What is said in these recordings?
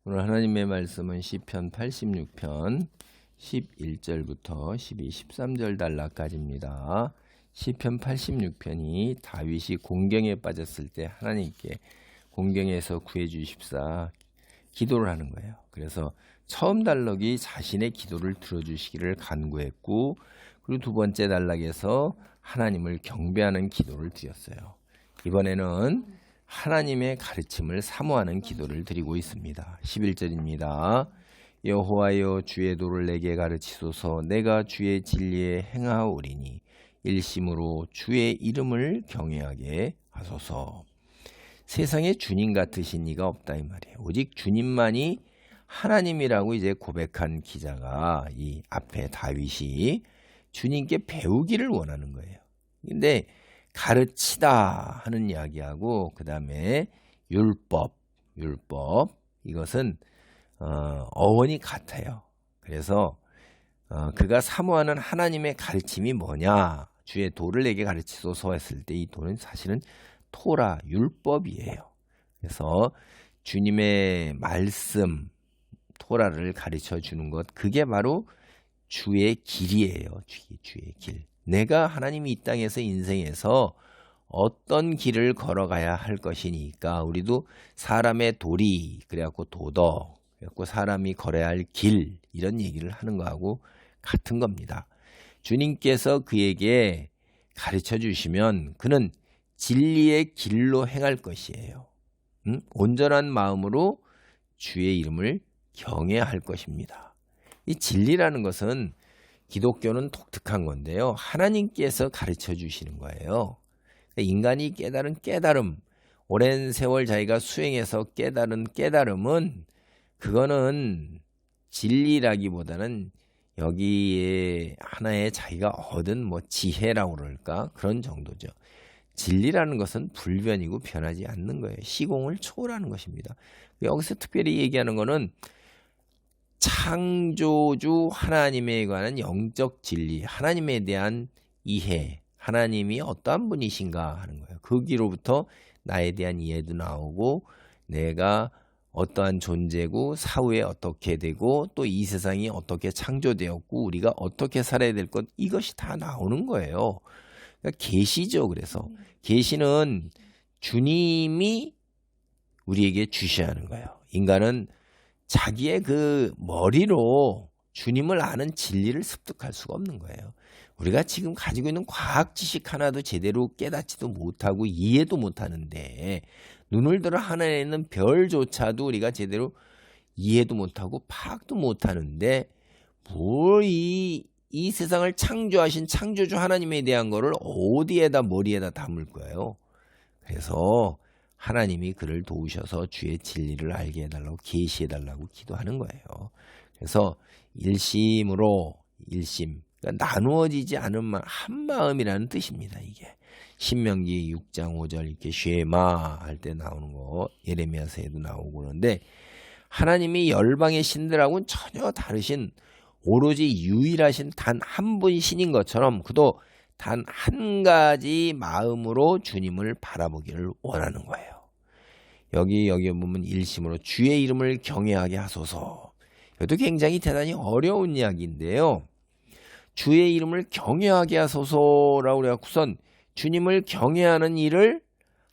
오늘 하나님의 말씀은 시편 86편 11절부터 12, 13절 단락까지입니다. 시편 86편이 다윗이 공경에 빠졌을 때 하나님께 공경에서 구해 주십사 기도를 하는 거예요. 그래서 처음 단락이 자신의 기도를 들어주시기를 간구했고, 그리고 두 번째 단락에서 하나님을 경배하는 기도를 드렸어요. 이번에는 하나님의 가르침을 사모하는 기도를 드리고 있습니다. 11절입니다. 여호와여, 주의 도를 내게 가르치소서. 내가 주의 진리에 행하오리니 일심으로 주의 이름을 경외하게 하소서. 세상에 주님 같으신 이가 없다 이 말이에요. 오직 주님만이 하나님이라고 이제 고백한 기자가 이 앞에 다윗이 주님께 배우기를 원하는 거예요. 근데 가르치다 하는 이야기하고 그 다음에 율법 이것은 어원이 같아요. 그래서 그가 사모하는 하나님의 가르침이 뭐냐, 주의 도를 내게 가르치소서 했을 때 이 도는 사실은 토라 율법이에요. 그래서 주님의 말씀 토라를 가르쳐 주는 것, 그게 바로 주의 길이에요. 주의 길. 내가 하나님이 이 땅에서 인생에서 어떤 길을 걸어가야 할 것이니까 우리도 사람의 도리, 그래갖고 도덕, 그래갖고 사람이 걸어야 할 길, 이런 얘기를 하는 거하고 같은 겁니다. 주님께서 그에게 가르쳐 주시면 그는 진리의 길로 행할 것이에요. 온전한 마음으로 주의 이름을 경외할 것입니다. 이 진리라는 것은 기독교는 독특한 건데요. 하나님께서 가르쳐 주시는 거예요. 인간이 깨달은 깨달음, 오랜 세월 자기가 수행해서 깨달은 깨달음은 그거는 진리라기보다는 여기에 하나의 자기가 얻은 뭐 지혜라고 그럴까, 그런 정도죠. 진리라는 것은 불변이고 변하지 않는 거예요. 시공을 초월하는 것입니다. 여기서 특별히 얘기하는 거는 창조주 하나님에 관한 영적 진리, 하나님에 대한 이해, 하나님이 어떠한 분이신가 하는 거예요. 거기로부터 나에 대한 이해도 나오고, 내가 어떠한 존재고 사후에 어떻게 되고 또 이 세상이 어떻게 창조되었고 우리가 어떻게 살아야 될 것, 이것이 다 나오는 거예요. 그러니까 계시죠. 그래서 계시는 주님이 우리에게 주셔야 하는 거예요. 인간은 자기의 그 머리로 주님을 아는 진리를 습득할 수가 없는 거예요. 우리가 지금 가지고 있는 과학 지식 하나도 제대로 깨닫지도 못하고 이해도 못하는데, 눈을 들어 하늘에 있는 별조차도 우리가 제대로 이해도 못하고 파악도 못하는데 뭘 이 세상을 창조하신 창조주 하나님에 대한 거를 어디에다 머리에다 담을 거예요. 그래서 하나님이 그를 도우셔서 주의 진리를 알게 해달라고, 계시해달라고 기도하는 거예요. 그래서 일심으로, 그러니까 나누어지지 않은 한 마음이라는 뜻입니다. 이게 신명기 6장 5절 이렇게 쉐마 할 때 나오는 거, 예레미야서에도 나오고 그러는데, 하나님이 열방의 신들하고는 전혀 다르신 오로지 유일하신 단 한 분 신인 것처럼 그도 단 한 가지 마음으로 주님을 바라보기를 원하는 거예요. 여기 보면 일심으로 주의 이름을 경외하게 하소서. 이것도 굉장히 대단히 어려운 이야기인데요. 주의 이름을 경외하게 하소서라고 그래갖고선 주님을 경외하는 일을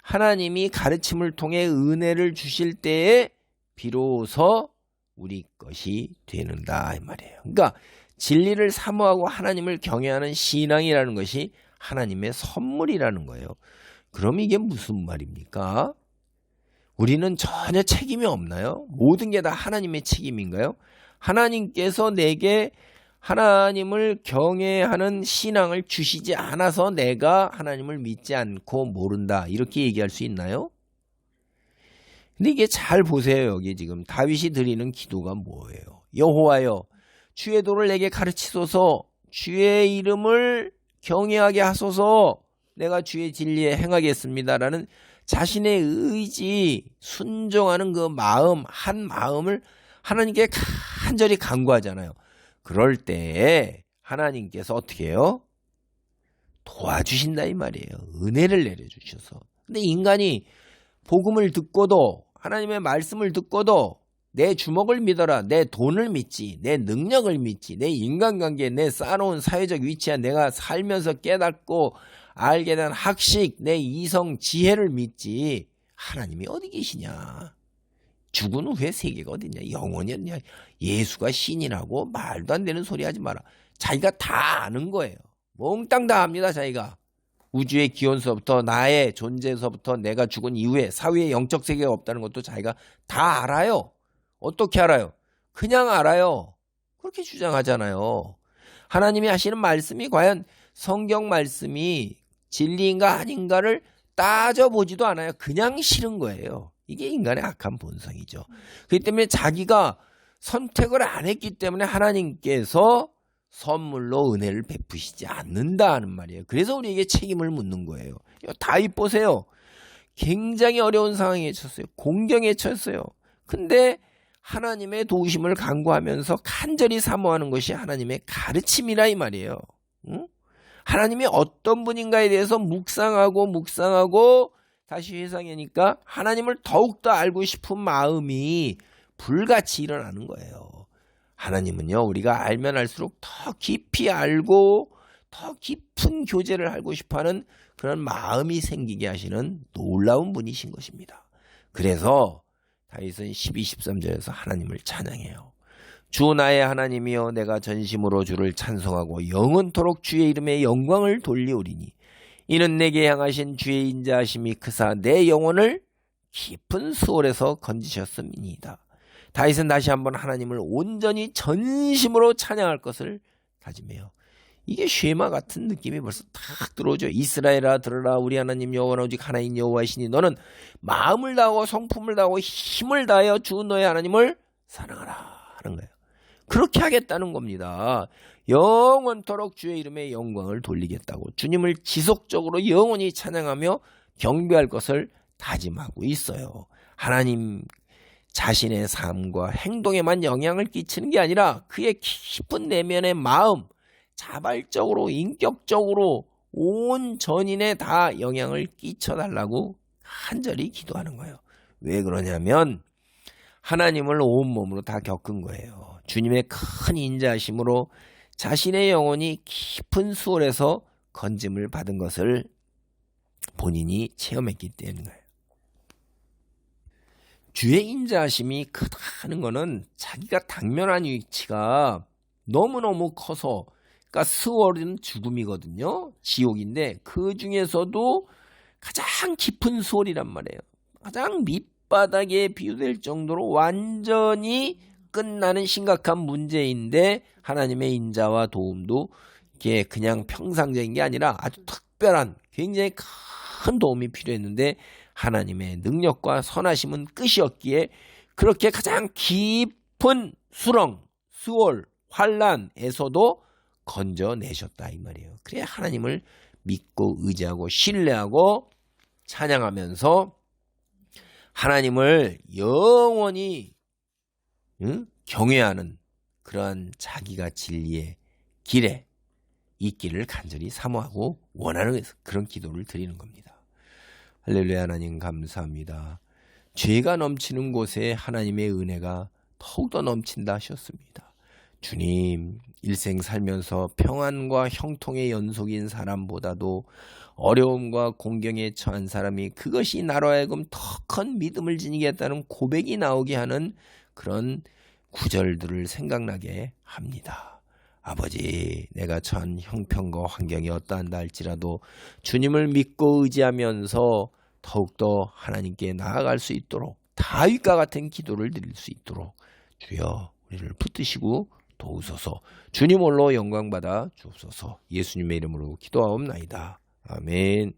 하나님이 가르침을 통해 은혜를 주실 때에 비로소 우리 것이 되는다 이 말이에요. 그러니까 진리를 사모하고 하나님을 경외하는 신앙이라는 것이 하나님의 선물이라는 거예요. 그럼 이게 무슨 말입니까? 우리는 전혀 책임이 없나요? 모든 게 다 하나님의 책임인가요? 하나님께서 내게 하나님을 경외하는 신앙을 주시지 않아서 내가 하나님을 믿지 않고 모른다, 이렇게 얘기할 수 있나요? 근데 이게 잘 보세요. 여기 지금 다윗이 드리는 기도가 뭐예요? 여호와여, 주의 도를 내게 가르치소서. 주의 이름을 경외하게 하소서. 내가 주의 진리에 행하겠습니다라는 자신의 의지, 순종하는 그 마음, 한 마음을 하나님께 간절히 간구하잖아요. 그럴 때 하나님께서 어떻게 해요? 도와주신다 이 말이에요. 은혜를 내려주셔서. 근데 인간이 복음을 듣고도, 하나님의 말씀을 듣고도 내 주먹을 믿어라. 내 돈을 믿지. 내 능력을 믿지. 내 인간관계, 내 쌓아놓은 사회적 위치야 내가 살면서 깨닫고 알게 된 학식, 내 이성, 지혜를 믿지. 하나님이 어디 계시냐. 죽은 후에 세계가 어딨냐. 영원히 어딨냐. 예수가 신이라고 말도 안 되는 소리 하지 마라. 자기가 다 아는 거예요. 몽땅 다 압니다. 자기가. 우주의 기원서부터 나의 존재에서부터 내가 죽은 이후에 사후에 영적 세계가 없다는 것도 자기가 다 알아요. 어떻게 알아요? 그냥 알아요. 그렇게 주장하잖아요. 하나님이 하시는 말씀이 과연 성경 말씀이 진리인가 아닌가를 따져보지도 않아요. 그냥 싫은 거예요. 이게 인간의 악한 본성이죠. 그렇기 때문에 자기가 선택을 안 했기 때문에 하나님께서 선물로 은혜를 베푸시지 않는다는 말이에요. 그래서 우리에게 책임을 묻는 거예요. 다윗 보세요. 굉장히 어려운 상황에 처했어요. 공경에 처했어요. 근데 하나님의 도우심을 간구하면서 간절히 사모하는 것이 하나님의 가르침이라 이 말이에요. 응? 하나님이 어떤 분인가에 대해서 묵상하고 다시 회상하니까 하나님을 더욱더 알고 싶은 마음이 불같이 일어나는 거예요. 하나님은요, 우리가 알면 알수록 더 깊이 알고 더 깊은 교제를 하고 싶어하는 그런 마음이 생기게 하시는 놀라운 분이신 것입니다. 그래서 다윗은 12, 13절에서 하나님을 찬양해요. 주 나의 하나님이여 내가 전심으로 주를 찬송하고 영원토록 주의 이름에 영광을 돌리오리니 이는 내게 향하신 주의 인자하심이 크사 내 영혼을 깊은 수월에서 건지셨음이니이다. 다윗은 다시 한번 하나님을 온전히 전심으로 찬양할 것을 다짐해요. 이게 쉐마 같은 느낌이 벌써 탁 들어오죠. 이스라엘아 들으라 우리 하나님 여호와는 오직 하나인 여호와이시니 너는 마음을 다하고 성품을 다하고 힘을 다하여 주 너의 하나님을 사랑하라 하는 거예요. 그렇게 하겠다는 겁니다. 영원토록 주의 이름에 영광을 돌리겠다고 주님을 지속적으로 영원히 찬양하며 경배할 것을 다짐하고 있어요. 하나님 자신의 삶과 행동에만 영향을 끼치는 게 아니라 그의 깊은 내면의 마음, 자발적으로 인격적으로 온 전인에 다 영향을 끼쳐달라고 간절히 기도하는 거예요. 왜 그러냐면 하나님을 온몸으로 다 겪은 거예요. 주님의 큰 인자하심으로 자신의 영혼이 깊은 수월에서 건짐을 받은 것을 본인이 체험했기 때문이에요. 주의 인자하심이 크다는 것은 자기가 당면한 위치가 너무너무 커서, 그러니까 스월은 죽음이거든요. 지옥인데 그 중에서도 가장 깊은 수월이란 말이에요. 가장 밑바닥에 비유될 정도로 완전히 끝나는 심각한 문제인데 하나님의 인자와 도움도 이게 그냥 평상적인 게 아니라 아주 특별한 굉장히 큰 도움이 필요했는데 하나님의 능력과 선하심은 끝이 없기에 그렇게 가장 깊은 수렁, 수월, 환란에서도 건져내셨다 이 말이에요. 그래 하나님을 믿고 의지하고 신뢰하고 찬양하면서 하나님을 영원히 경외하는 그러한 자기가 진리의 길에 있기를 간절히 사모하고 원하는 그런 기도를 드리는 겁니다. 할렐루야. 하나님 감사합니다. 죄가 넘치는 곳에 하나님의 은혜가 더욱더 넘친다 하셨습니다. 주님, 일생 살면서 평안과 형통의 연속인 사람보다도 어려움과 공경에 처한 사람이 그것이 나로 하여금 더 큰 믿음을 지니겠다는 고백이 나오게 하는 그런 구절들을 생각나게 합니다. 아버지, 내가 처한 형편과 환경이 어떠한다 할지라도 주님을 믿고 의지하면서 더욱더 하나님께 나아갈 수 있도록 다윗과 같은 기도를 드릴 수 있도록 주여 우리를 붙드시고 도우소서. 주님 홀로 영광받아 주옵소서. 예수님의 이름으로 기도하옵나이다. 아멘.